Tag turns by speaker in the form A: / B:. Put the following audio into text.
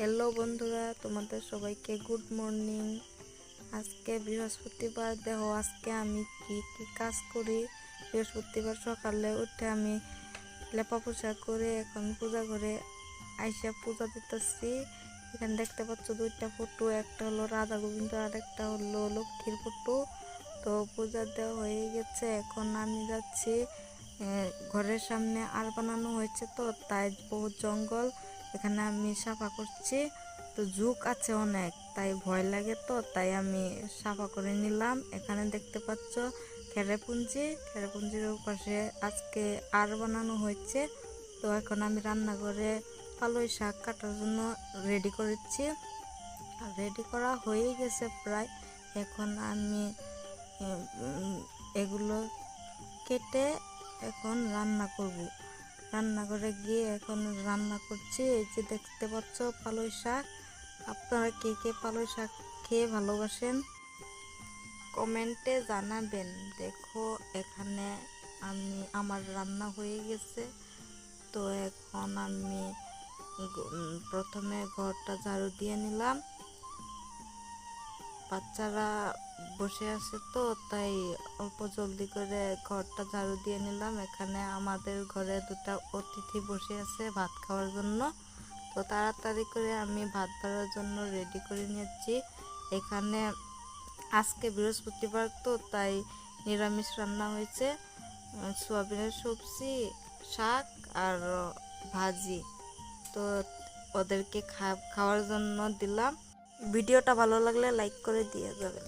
A: Hello বন্ধুরা, তোমাদের সবাইকে গুড মর্নিং। আজকে বৃহস্পতিবার। দেখো আজকে আমি কি কি কাজ করি। বৃহস্পতিবার সকালে উঠে আমি লেপা পোছা করে এখন পূজা করে আইসা পূজা দিতেছি। এখানে দেখতে পাচ্ছ দুইটা ফটো, একটা হলো রাধা গোবিন্দ আর একটা হলো লক্ষ্মীর ফটো। তো পূজা দেওয়া হয়ে গেছে, এখন আমি যাচ্ছি। ঘরের সামনে আর বানানো হয়েছে, তো তাই বহুত জঙ্গল, এখানে আমি সাফা করছি। তো ঝুঁক আছে অনেক, তাই ভয় লাগে, তো তাই আমি সাফা করে নিলাম। এখানে দেখতে পাচ্ছ খেরেপুঞ্জির পাশে আজকে আর বানানো হয়েছে। তো এখন আমি রান্নাঘরে পালই শাক কাটার জন্য রেডি করেছি। রেডি করা হয়ে গেছে প্রায়। এখন আমি এগুলো কেটে এখন রান্না করব। রান্নাঘরে গিয়ে এখন রান্না করছি। এই যে দেখতে পাচ্ছ পালই শাক। আপনারা কে কে পালই শাক খেয়ে ভালোবাসেন কমেন্টে জানাবেন। দেখো এখানে আমার রান্না হয়ে গেছে। তো এখন আমি প্রথমে ঘরটা ঝাড়ু দিয়ে নিলাম। বাচ্চারা বসে আছে, তো তাই অল্প জলদি করে ঘরটা ঝাড়ু দিয়ে নিলাম। এখানে আমাদের ঘরে দুটা অতিথি বসে আছে ভাত খাওয়ার জন্য। তো তাড়াতাড়ি করে আমি ভাত বাড়ার জন্য রেডি করে নিয়েছি। এখানে আজকে বৃহস্পতিবার, তো তাই নিরামিষ রান্না হয়েছে। সোয়াবিনের সবজি, শাক আর ভাজি। তো ওদেরকে খাওয়ার জন্য দিলাম। ভিডিওটা ভালো লাগলে লাইক করে দিয়ে যাবেন।